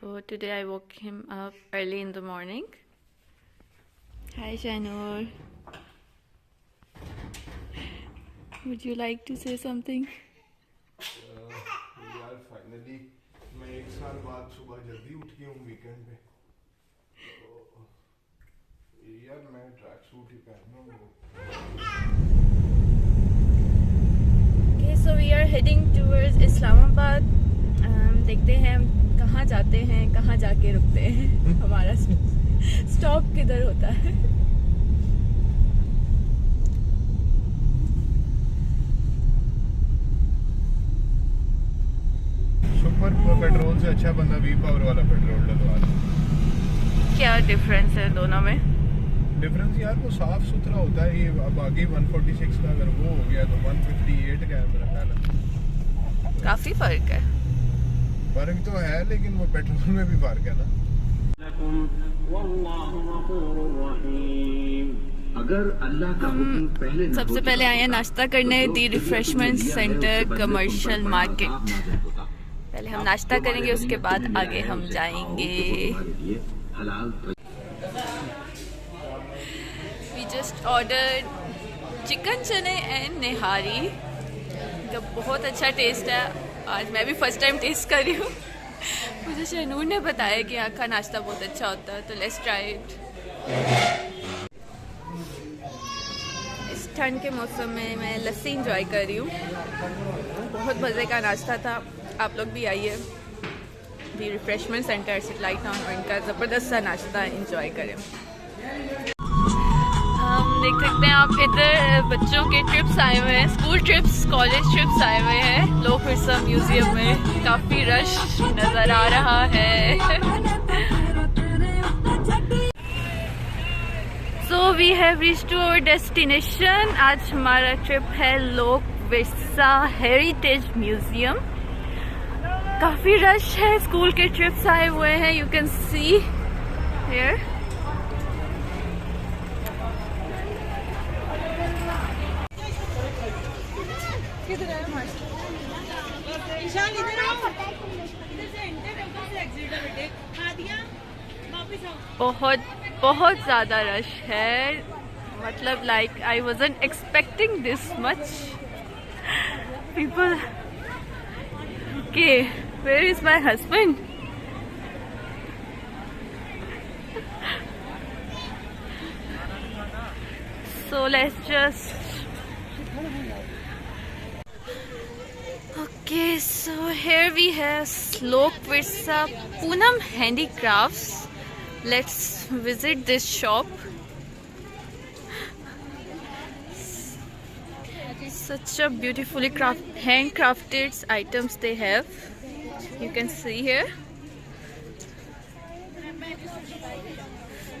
So today I woke him up early in the morning. Hi Shanur. Would you like to say something? यार finally मैं 1 साल बाद सुबह जल्दी उठ गया हूँ वीकेंड पे। तो यार मैं ट्रैक सूट ही पहनूँ। Okay, so we are heading towards Islamabad. देखते हैं हम कहाँ जाते हैं, कहाँ जाके रुकते हैं। हमारा स्टॉप किधर होता है। सुपर पेट्रोल से अच्छा बंदा वी पावर वाला पेट्रोल डलवा दे। क्या डिफरेंस है दोनों में? डिफरेंस यार वो साफ सुथरा होता है। ये अब आगे 146 का अगर वो हो गया तो 158 का है मेरा ख्याल है। काफी फर्क है। फर्क तो है लेकिन वो पेट्रोल में भी फर्क है ना। अगर अल्लाह का हुक्म पहले सबसे पहले आए हैं नाश्ता करने दी रिफ्रेशमेंट सेंटर कमर्शियल मार्केट। पहले हम नाश्ता करेंगे, उसके बाद आगे हम जाएंगे। We just ordered चिकन चने एंड निहारी। इनका बहुत अच्छा टेस्ट है। आज मैं भी फर्स्ट टाइम टेस्ट कर रही हूँ। मुझे शनूर ने बताया कि यहाँ का नाश्ता बहुत अच्छा होता है, तो लेट्स ट्राई इट। इस ठंड के मौसम में मैं लस्सी इंजॉय कर रही हूँ। बहुत मज़े का नाश्ता था। आप लोग भी आइए दी रिफ्रेशमेंट सेंटर सिटलाइट टाउन और इनका ज़बरदस्त सा नाश्ता इंजॉय करें। हम देख सकते हैं आप इधर बच्चों के ट्रिप्स आए हुए हैं, स्कूल ट्रिप्स, कॉलेज ट्रिप्स आए हुए हैं। लोक विरसा म्यूजियम में काफ़ी रश नज़र आ रहा है। So we have reached to our destination. आज हमारा ट्रिप है लोक विरसा हेरिटेज म्यूजियम। काफ़ी रश है, स्कूल के ट्रिप्स आए हुए हैं। You can see here. बहुत बहुत ज़्यादा रश है। मतलब like I wasn't expecting this much people. Okay, where is my husband? So let's just okay, so here we have Lok Virsa Poonam Handicrafts. Let's visit this shop. Such a beautifully handcrafted items they have. You can see here.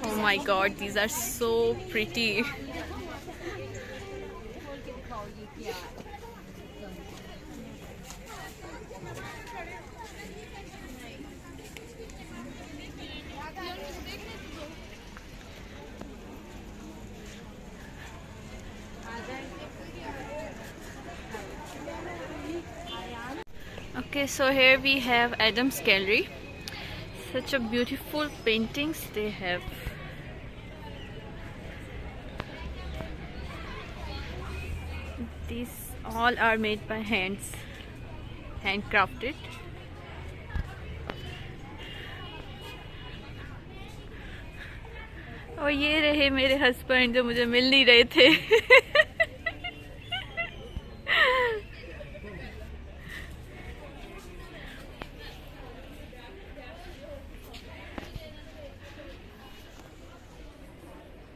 Oh my god, these are so pretty. Okay, so here we have Adams Gallery. Such a beautiful paintings they have. These all are made by hands, handcrafted. और ये रहे मेरे husband जो मुझे मिल नहीं रहे थे।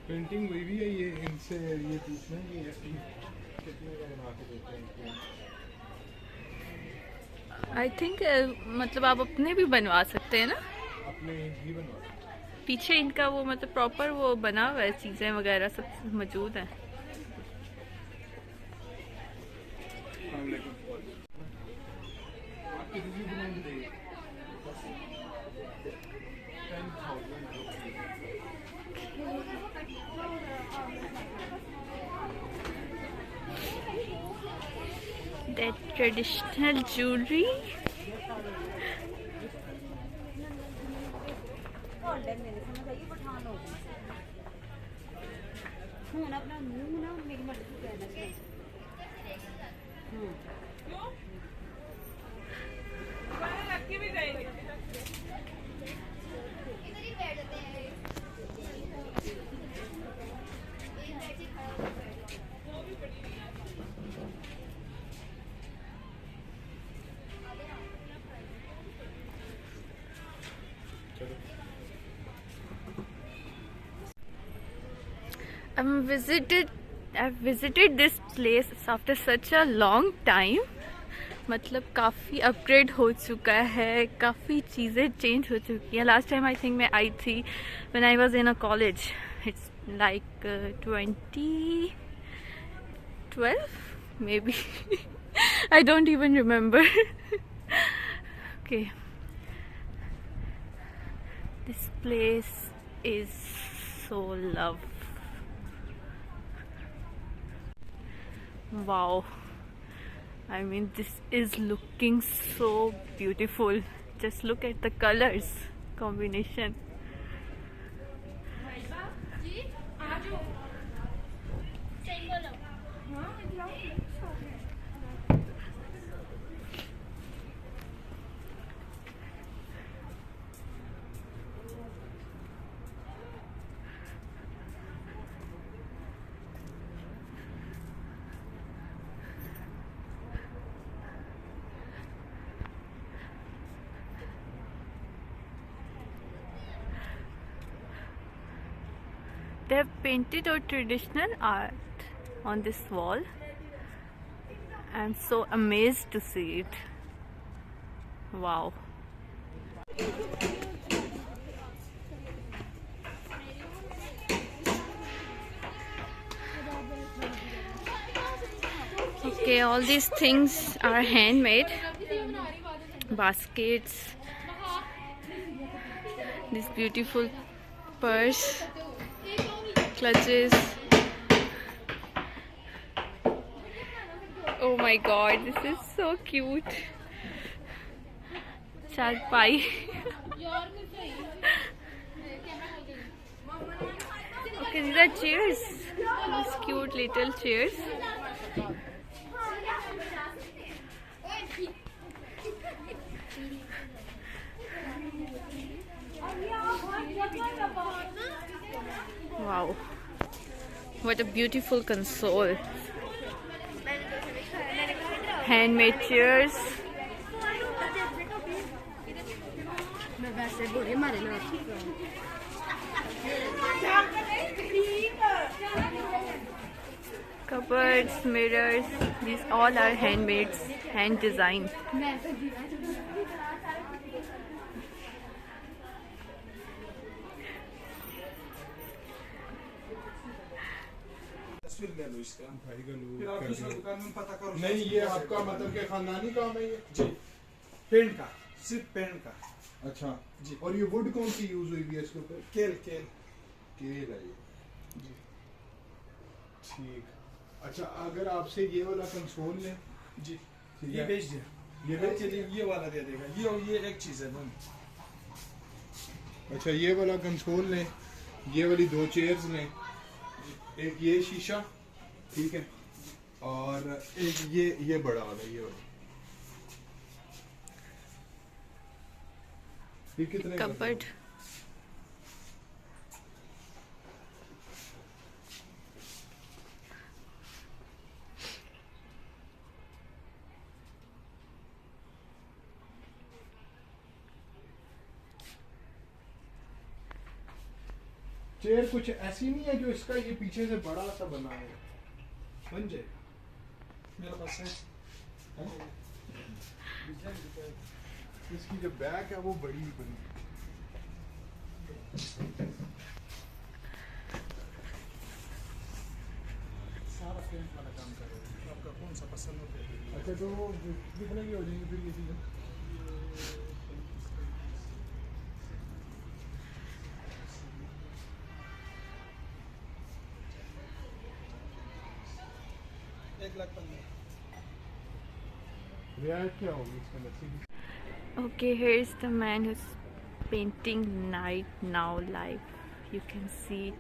Painting वही भी है। ये इनसे ये पूछना कि कितने का बना के देते हैं। आई थिंक मतलब आप अपने भी बनवा सकते हैं ना। अपने ही बनवा सकते हैं। पीछे इनका वो मतलब प्रॉपर वो बना हुआ है, चीज़ें वगैरह सब मौजूद हैं। that traditional jewelry. टाइम मेरे समझ आइए पठान हो गई हूँ अपना मुँह ना मेरी मर्जी से कहना चाहिए I've visited this place after such a long time. मतलब काफ़ी अपग्रेड हो चुका है, काफ़ी चीज़ें चेंज हो चुकी हैं. लास्ट टाइम आई थिंक मैं आई थी when I was in a college. It's like 2012 maybe. I don't even remember. Okay. This place is so loved. Wow, I mean this is looking so beautiful. Just look at the colors combination. They have painted a traditional art on this wall. I'm so amazed to see it. Wow. Okay, all these things are handmade. Baskets, this beautiful purse, clutches. Oh my god, this is so cute. Charpai. Okay, these are chairs. These cute little chairs. Wow, what a beautiful console. Handmade chairs. Cupboards, mirrors, these all are handmade, hand designed. भाई का look नहीं, ये आपका मतलब के खानदानी काम है ये जी, पेंट का, सिर्फ पेंट का. अच्छा जी. और ये वुड कौन सी यूज हुई है इसके ऊपर? केल केल है ये जी. ठीक. अच्छा, अगर आपसे ये वाला कंसोल लें जी, ठीक ये है, बेच दिया, ये ये के लिए ये वाला दे देगा. ये और ये एक चीज है दोनों. अच्छा, ये वाला कंसोल लें, ये वाली दो चेयर्स लें, एक ये शीशा, ठीक है, और एक ये बड़ा वाला, ये वाला. ये कितने का? Cupboard. चेयर कुछ ऐसी नहीं है जो इसका ये पीछे से बड़ा सा बना है? बन जाएगा, मेरे पास है. इसकी जो बैक है वो बड़ी बनी. सारा पेंट वाला काम कर रहे हैं. आपका कौन सा पसंद होता है? अच्छा, तो कितने की हो जाएंगे फिर ये चीज़ें? $1,15,000. रियायत क्या होगी इसके अंदर? Okay, here is the man who's painting night now live. You can see it.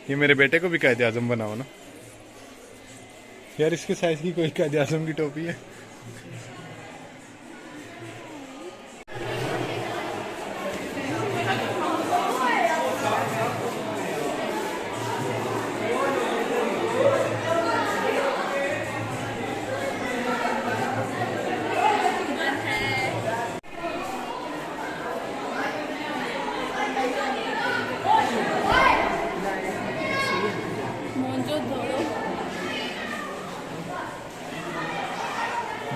ये मेरे बेटे को भी कायदे आजम बनाओ ना यार, इसके साइज की कोई कायदे आजम की टोपी है।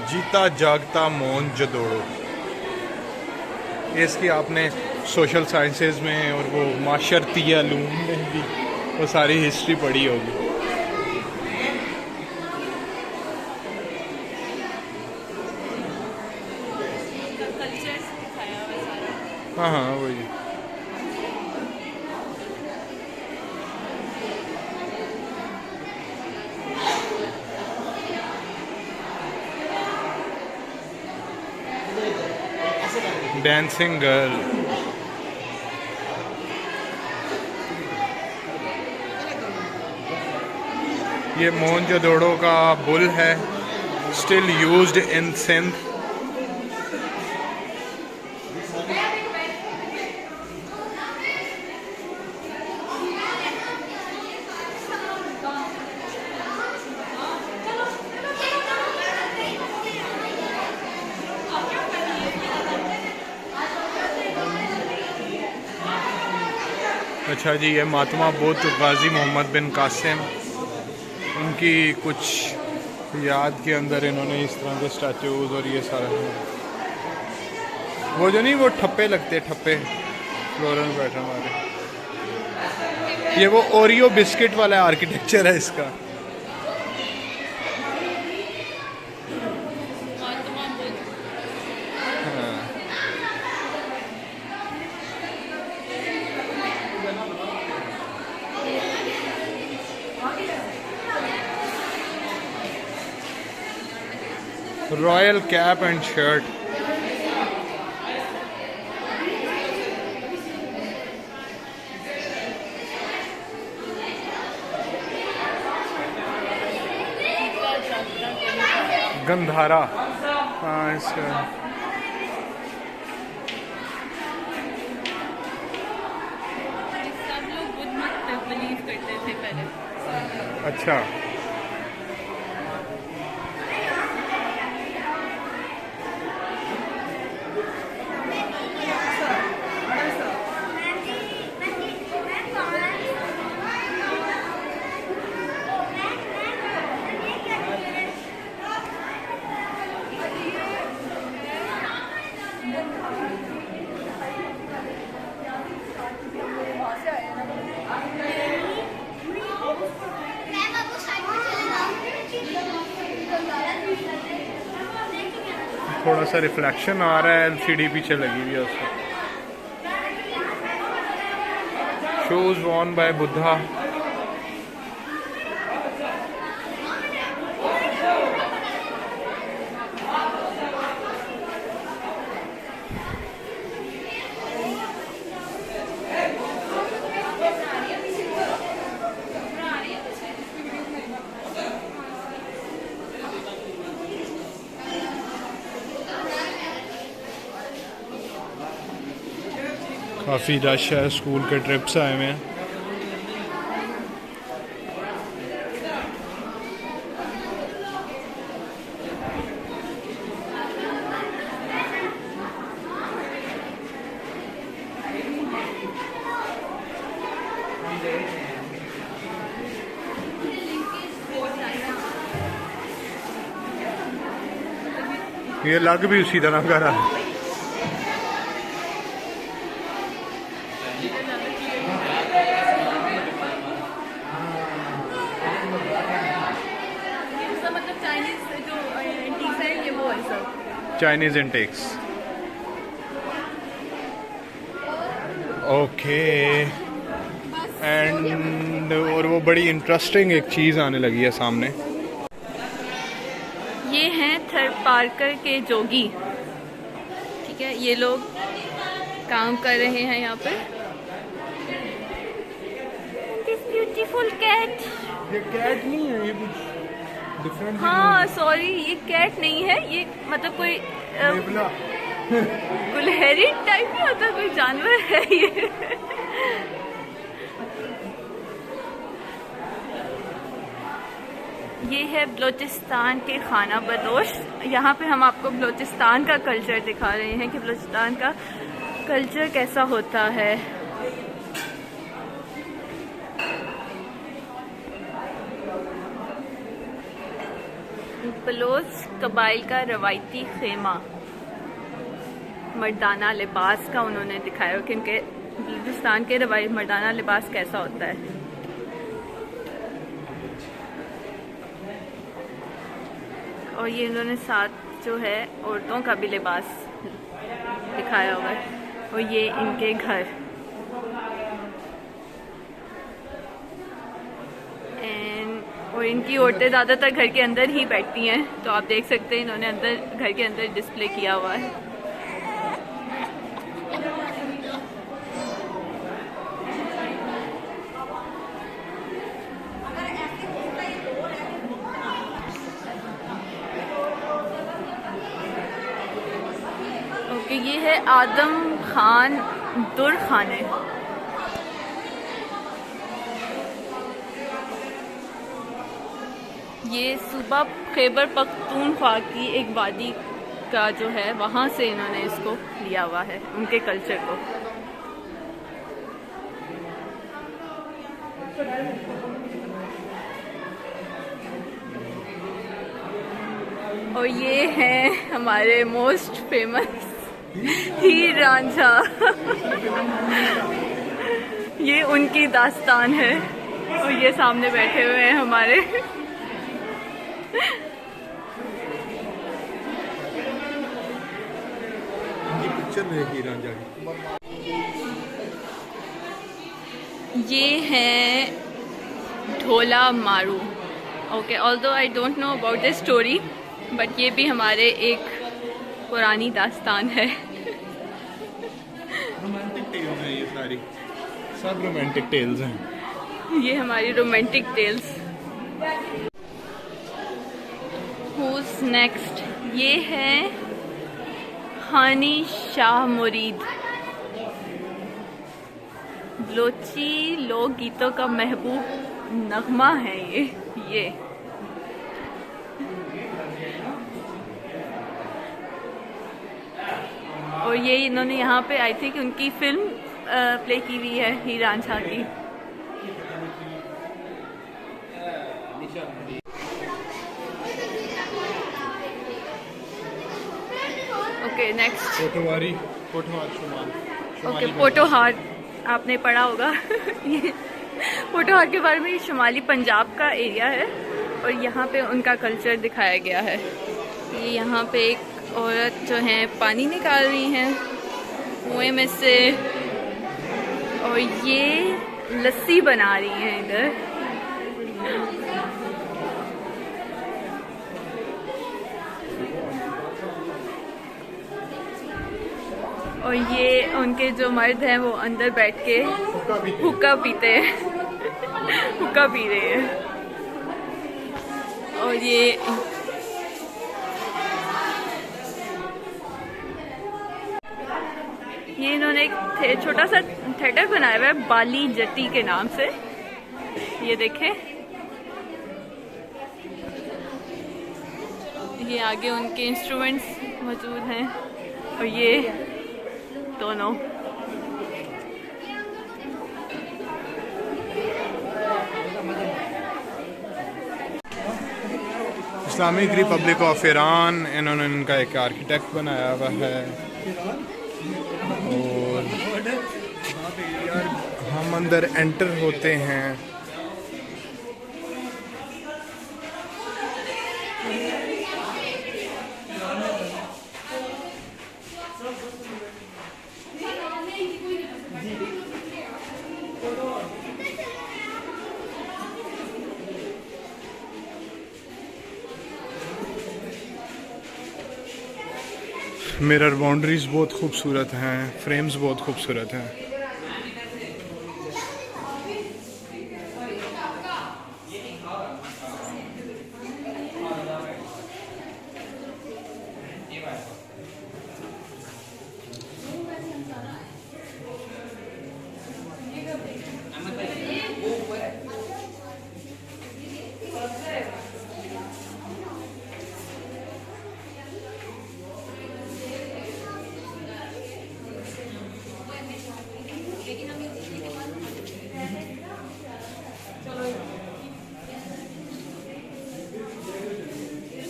जीता जागता मोहनजोदड़ो, इसकी आपने सोशल साइंसेज में और वो माशरती उलूम में भी वो सारी हिस्ट्री पढ़ी होगी। हाँ हाँ वही। डांसिंग गर्ल, ये मोहनजोदड़ो का बुल है, स्टिल यूज्ड इन सिंध। अच्छा जी, ये महात्मा बुद्ध गाजी मोहम्मद बिन कासिम, उनकी कुछ याद के अंदर इन्होंने इस तरह के स्टैचूज और ये सारा, वो जो नहीं वो ठप्पे लगते, ठप्पे फ्लोरल पैटर्न वाले, ये वो ओरियो बिस्किट वाला आर्किटेक्चर है इसका। Royal cap and shirt, Gandhara. हाँ इसका सब लोग बुद्ध में बिलीव करते थे पहले। अच्छा, थोड़ा सा रिफ्लेक्शन आ रहा है, एलसीडी पीछे लगी हुई है उसका। Shoes Warne bye Buddha. काफ़ी रश है, स्कूल के ट्रिप्स आए हुए हैं। ये लग भी उसी तरह का रहा है। Chinese Intex. ओके एंड और वो बड़ी इंटरेस्टिंग एक चीज़ आने लगी है सामने। ये हैं थर्ड पार्कर के जोगी, ठीक है। ये लोग काम कर रहे हैं यहाँ पर। This beautiful cat. ये कैट नहीं है, ये कुछ डिफरेंट। हाँ सॉरी, ये कैट नहीं है, ये मतलब कोई गुलहरी टाइप नहीं होता, कोई जानवर है ये। ये है बलोचिस्तान के खाना बदोश। यहाँ पे हम आपको बलोचिस्तान का कल्चर दिखा रहे हैं कि बलोचिस्तान का कल्चर कैसा होता है। बलोच कबाइल का रवायती खेमा, मर्दाना लिबास का उन्होंने दिखाया कि उनके बलूचिस्तान के रवायती मर्दाना लिबास कैसा होता है। और ये इन्होंने साथ जो है औरतों का भी लिबास दिखाया हुआ है। और ये इनके घर, और इनकी औरतें ज़्यादातर घर के अंदर ही बैठती हैं, तो आप देख सकते हैं इन्होंने अंदर घर के अंदर डिस्प्ले किया हुआ है। ओके, ये है आदम खान दुर खाने। ये सूबा खैबर पख्तूनख्वा की एक वादी का जो है, वहाँ से इन्होंने इसको लिया हुआ है, उनके कल्चर को। और ये हैं हमारे मोस्ट फेमस हीर रांझा। ये उनकी दास्तान है और ये सामने बैठे हुए हैं हमारे। ये है ढोला मारू। Okay, although I don't know about this story, but ये भी हमारे एक पुरानी दास्तान है। रोमांटिक टेल्स हैं ये सारी, सब रोमांटिक टेल्स हैं। ये हमारी रोमांटिक टेल्स। Who's next? ये है हानी शाह मुरीद। बलोची लोक गीतों का महबूब नगमा है ये। और ये इन्होंने यहाँ पे आई थी कि उनकी फिल्म प्ले की हुई है हीर रांझा की। ओके, नेक्स्ट पोठोहार शुमाल। ओके, पोठोहार आपने पढ़ा होगा। ये पोठोहार के बारे में, ये शुमाली पंजाब का एरिया है और यहाँ पे उनका कल्चर दिखाया गया है। ये यहाँ पे एक औरत जो है पानी निकाल रही हैं कुएं में से, और ये लस्सी बना रही हैं इधर। और ये उनके जो मर्द हैं वो अंदर बैठ के हुक्का पीते हैं हुक्का पी रहे हैं। और ये इन्होंने एक छोटा सा थिएटर बनाया हुआ है बाली जट्टी के नाम से, ये देखें। ये आगे उनके इंस्ट्रूमेंट्स मौजूद हैं और ये दोनों। इस्लामिक रिपब्लिक ऑफ ईरान, इन्होंने इनका एक आर्किटेक्ट बनाया हुआ है। और हम अंदर एंटर होते हैं। मिरर बाउंड्रीज बहुत खूबसूरत हैं, फ्रेम्स बहुत खूबसूरत हैं।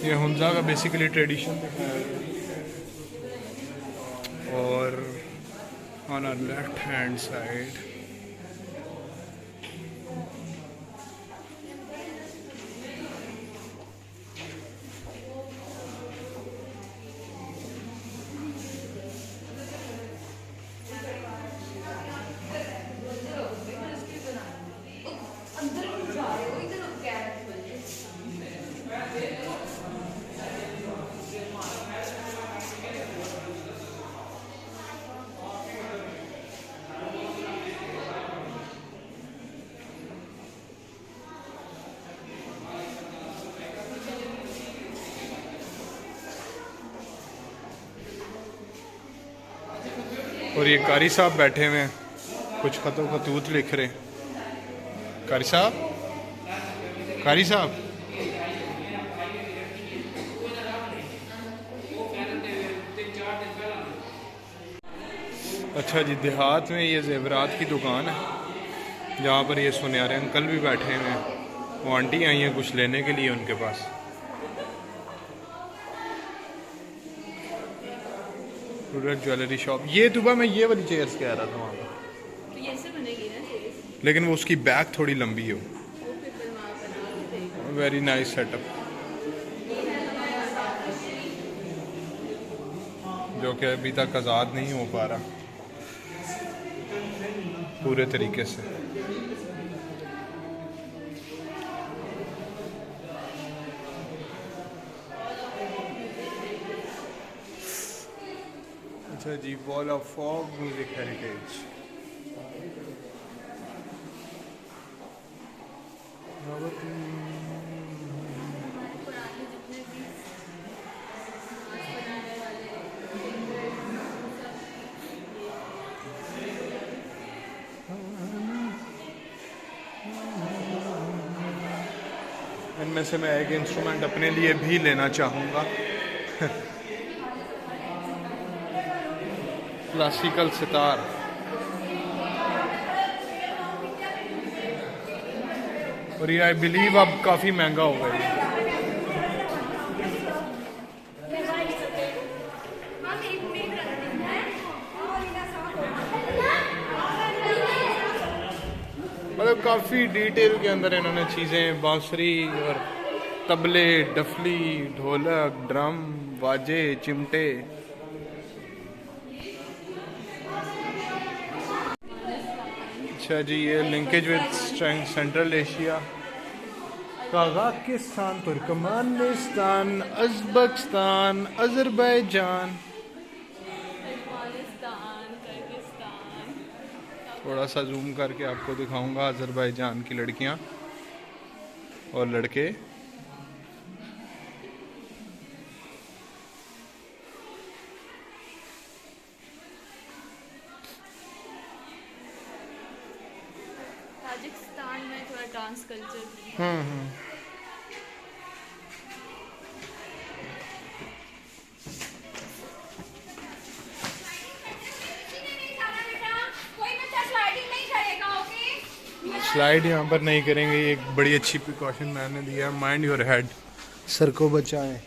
ये हुंजा का बेसिकली ट्रेडिशन दिखाया है। और on our left hand side और ये कारी साहब बैठे हुए हैं, कुछ खतों खतूत लिख रहे हैं। कारी साहब, कारी साहब, अच्छा जी, देहात में ये जेवरात की दुकान है जहाँ पर ये सुनहरे अंकल भी बैठे हुए हैं। वो आंटी आई हैं कुछ लेने के लिए उनके पास। Jewellery shop. ये सुबह मैं ये वाली चेयर्स कह रहा था वहाँ पर, तो ये ऐसे बनेगी ना चेयर्स, लेकिन वो उसकी बैक थोड़ी लंबी हो। वेरी नाइस सेटअप, जो कि अभी तक आज़ाद नहीं हो पा रहा पूरे तरीके से। अच्छा जी, wall of folk music heritage. इनमें से मैं एक इंस्ट्रूमेंट अपने लिए भी लेना चाहूँगा। क्लासिकल सितार। और ये आई बिलीव अब काफ़ी महंगा होगा ये। मतलब काफ़ी डिटेल के अंदर इन्होंने चीज़ें, बांसुरी और तबले, डफली, ढोलक, ड्रम बाजे चिमटे। अच्छा जी, ये linkage with central Asia, Kazakhstan, Turkmenistan, Uzbekistan, Azerbaijan. थोड़ा सा जूम करके आपको दिखाऊंगा अज़रबैजान की लड़कियां और लड़के। ताजिकिस्तान में थोड़ा डांस कल्चर भी है। स्लाइड यहाँ पर नहीं करेंगे, ये एक बड़ी अच्छी प्रिकॉशन मैंने दिया है। माइंड योर हेड, सर को बचाएं।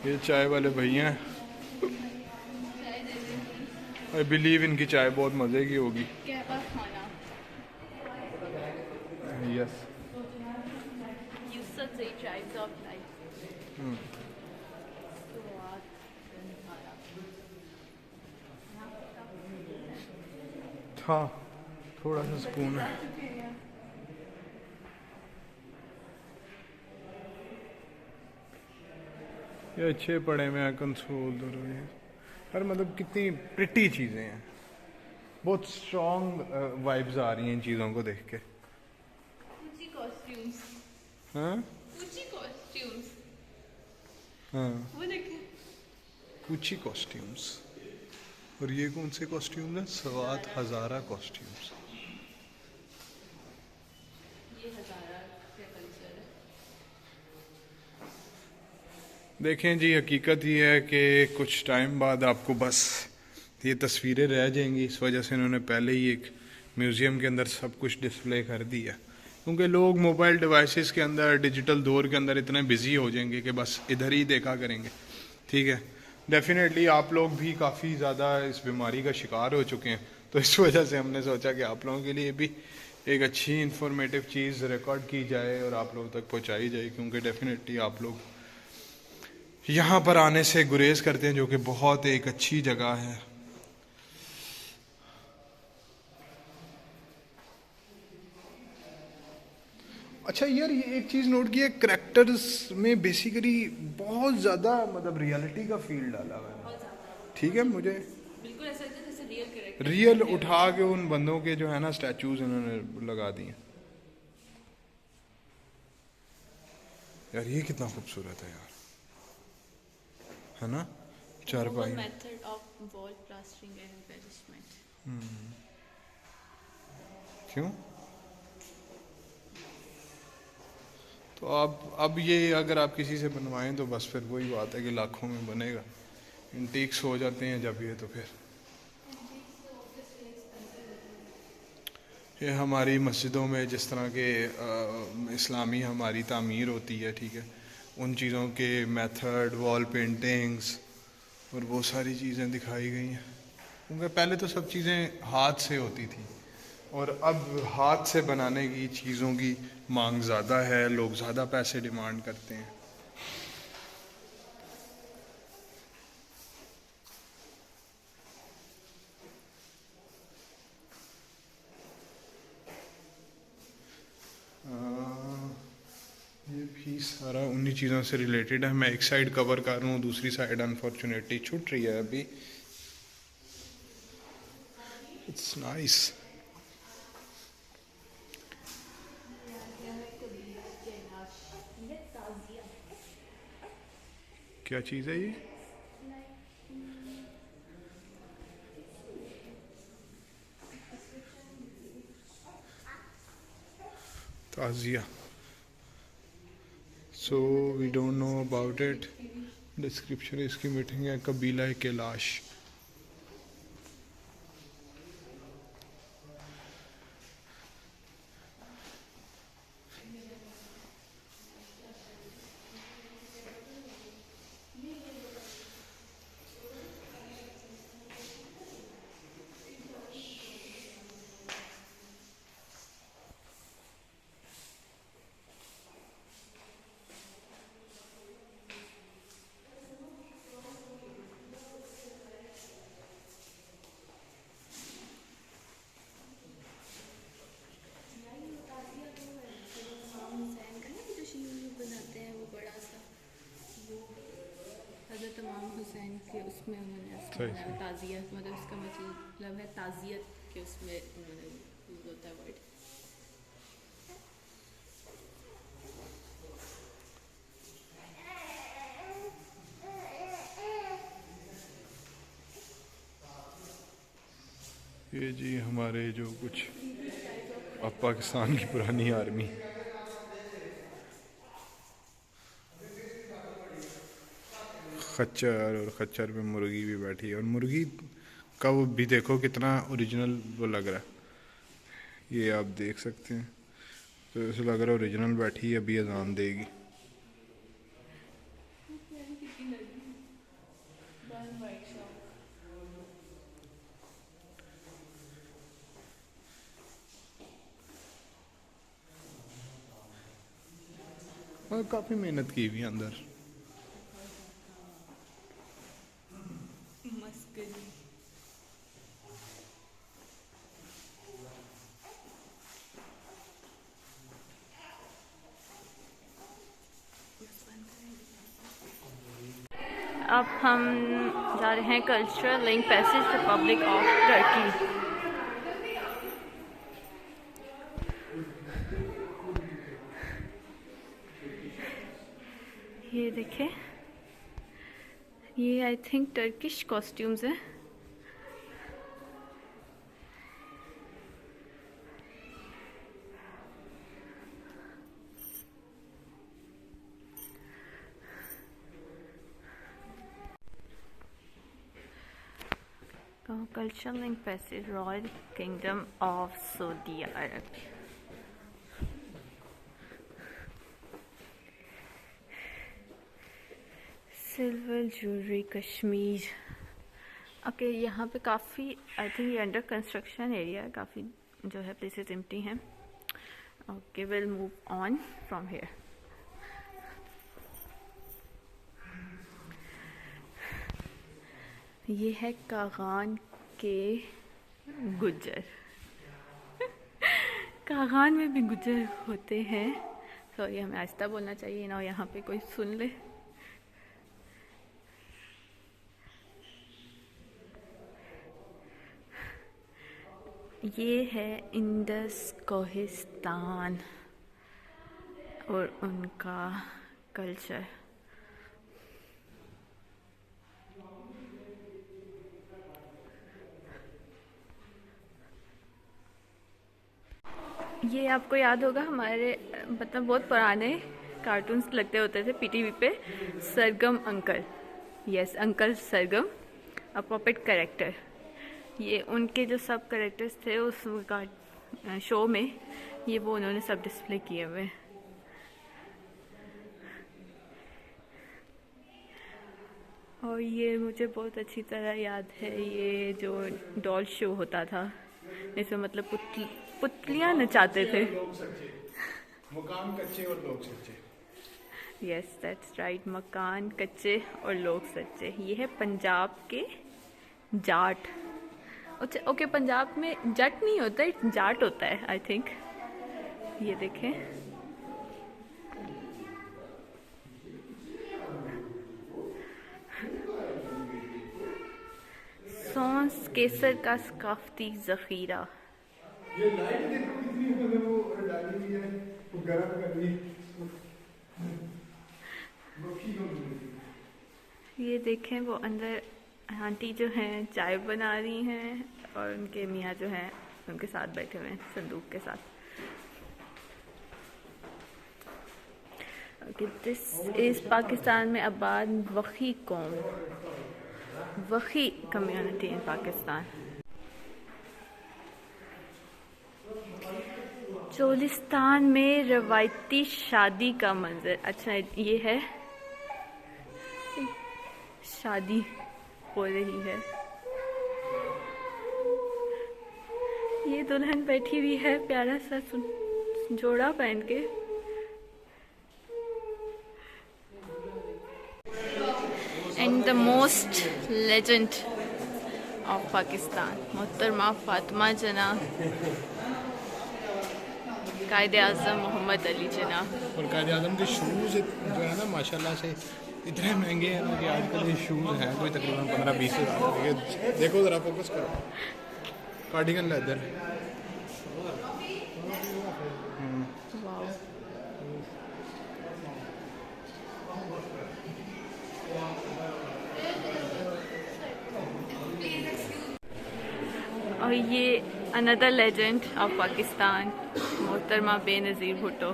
ये चाय वाले भैया हैं, आई बिलीव इनकी चाय बहुत मज़े की होगी। खाना यस। यूसुफ से ट्राइब्स ऑफ लाइफ। हाँ, थोड़ा सा सुकून है। ये अच्छे पड़े हुए हैं कंसोल, पर मतलब कितनी प्रिटी चीज़ें हैं, बहुत स्ट्रॉन्ग वाइब्स आ रही हैं इन चीज़ों को देख के। कॉस्ट्यूम्स, हाँ कॉस्ट्यूम्स, हाँ, वो देखिए। कुची कॉस्ट्यूम्स। और ये कौन से कॉस्ट्यूम्स हैं? सवात हज़ारा कॉस्ट्यूम्स। ये हज़ारा का कल्चर है। देखें जी, हकीकत ये है कि कुछ टाइम बाद आपको बस ये तस्वीरें रह जाएंगी। इस वजह से इन्होंने पहले ही एक म्यूज़ियम के अंदर सब कुछ डिस्प्ले कर दिया, क्योंकि लोग मोबाइल डिवाइसेस के अंदर, डिजिटल दौर के अंदर इतने बिजी हो जाएंगे कि बस इधर ही देखा करेंगे। ठीक है, डेफिनेटली आप लोग भी काफ़ी ज़्यादा इस बीमारी का शिकार हो चुके हैं, तो इस वजह से हमने सोचा कि आप लोगों के लिए भी एक अच्छी इंफॉर्मेटिव चीज़ रिकॉर्ड की जाए और आप लोगों तक पहुंचाई जाए, क्योंकि डेफिनेटली आप लोग यहाँ पर आने से गुरेज करते हैं, जो कि बहुत एक अच्छी जगह है। अच्छा यार, ये एक चीज़ नोट की है, करेक्टर्स में बेसिकली बहुत ज़्यादा मतलब रियलिटी का फील डाला हुआ है। ठीक है, मुझे बिल्कुल ऐसा लगता है जैसे रियल कैरेक्टर, रियल उठा के उन बंदों के जो है ना स्टैचूज इन्होंने लगा दिए। यार ये कितना खूबसूरत है यार, है ना? चारपाई। Method of wall plastering and embellishment. क्यों? तो अब ये अगर आप किसी से बनवाएं तो बस फिर वही बात है कि लाखों में बनेगा। इंटीक्स हो जाते हैं जब ये, तो फिर ये हमारी मस्जिदों में जिस तरह के इस्लामी हमारी तामीर होती है, ठीक है, उन चीज़ों के मेथड, वॉल पेंटिंग्स और वो सारी चीज़ें दिखाई गई हैं, क्योंकि पहले तो सब चीज़ें हाथ से होती थी और अब हाथ से बनाने की चीज़ों की मांग ज़्यादा है, लोग ज़्यादा पैसे डिमांड करते हैं। ये भी सारा उन्हीं चीज़ों से रिलेटेड है। मैं एक साइड कवर कर रहा हूँ, दूसरी साइड अनफॉर्चुनेटली छूट रही है अभी। It's nice. क्या चीज़ है ये? ताज़िया। So we don't know about it. Description इसकी मीटिंग है कबीला कैलाश। उसमें उन्होंने सही, सही। ताज़ियत, मतलब इसका मतलब है ताज़ियत के उसमें उन्होंने यूज़ होता है वर्ड। ये जी हमारे जो कुछ अब पाकिस्तान की पुरानी आर्मी, खच्चर, और खच्चर पे मुर्गी भी बैठी है, और मुर्गी का वो भी देखो कितना ओरिजिनल वो लग रहा है, ये आप देख सकते हैं। तो ऐसा लग रहा है ओरिजिनल बैठी है, अभी अजान देगी। और काफ़ी मेहनत की हुई है अंदर। अब हम जा रहे हैं cultural link passage Republic of Turkey. ये देखें, ये आई थिंक टर्किश कॉस्ट्यूम्स हैं। Cultural link passage, Royal Kingdom of Saudi Arabia. Silver jewellery Kashmir. Okay, यहाँ पे काफ़ी आई थिंक ये अंडर कंस्ट्रक्शन एरिया है, काफ़ी जो है प्लेसेस एम्प्टी हैं। Okay, will move on from here. ये है कागान के गुज्जर। कागान में भी गुज्जर होते हैं। सॉरी, हमें आहिस्ता बोलना चाहिए ना, यहाँ पे कोई सुन ले। ये है इंडस कोहिस्तान और उनका कल्चर। ये आपको याद होगा, हमारे मतलब बहुत पुराने कार्टून्स लगते होते थे पीटीवी पे, Sargam uncle. Yes, uncle Sargam, a puppet character. ये उनके जो सब कैरेक्टर्स थे उस शो में, ये वो उन्होंने सब डिस्प्ले किए हुए। और ये मुझे बहुत अच्छी तरह याद है, ये जो डॉल शो होता था, इसमें मतलब पुतलियाँ नचाते थे। मकान कच्चे और लोग सच्चे। यस, दैट्स राइट, मकान कच्चे और लोग सच्चे। ये है पंजाब के जाट। अच्छा, ओके, पंजाब में जट नहीं होता है, जाट होता है आई थिंक। ये देखें, सौंस केसर का सकाफती ज़ख़ीरा। ये लाइट देखो कितनी मतलब वो डाली हुई है, वो गर्म कर रही है। ये देखें, वो अंदर आंटी जो हैं चाय बना रही हैं और उनके मियाँ जो हैं उनके साथ बैठे हुए हैं संदूक के साथ। ओके, दिस इज़ पाकिस्तान में आबाद वखी कौम, वखी कम्युनिटी इन पाकिस्तान। चोलिस्तान में रवायती शादी का मंजर। अच्छा, ये है शादी हो रही है, ये दुल्हन बैठी हुई है प्यारा सा जोड़ा पहन के। And the most legend of Pakistan, मोहतरमा फातिमा जना, कायदे आज़म मोहम्मद अली जना। और कायदे आज़म के शूज़ जो है ना माशाल्लाह से इतने महंगे हैं ना कि आजकल ये शूज़ हैं कोई तकरीबन 15-20 हज़ार के। देखो ज़रा फोकस करो, कार्डिगन लेदर। और ये अनदर लेजेंड ऑफ पाकिस्तान, मोहतरमा बेनज़ीर भुट्टो।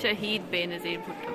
शहीद बेनज़ीर भुट्टो।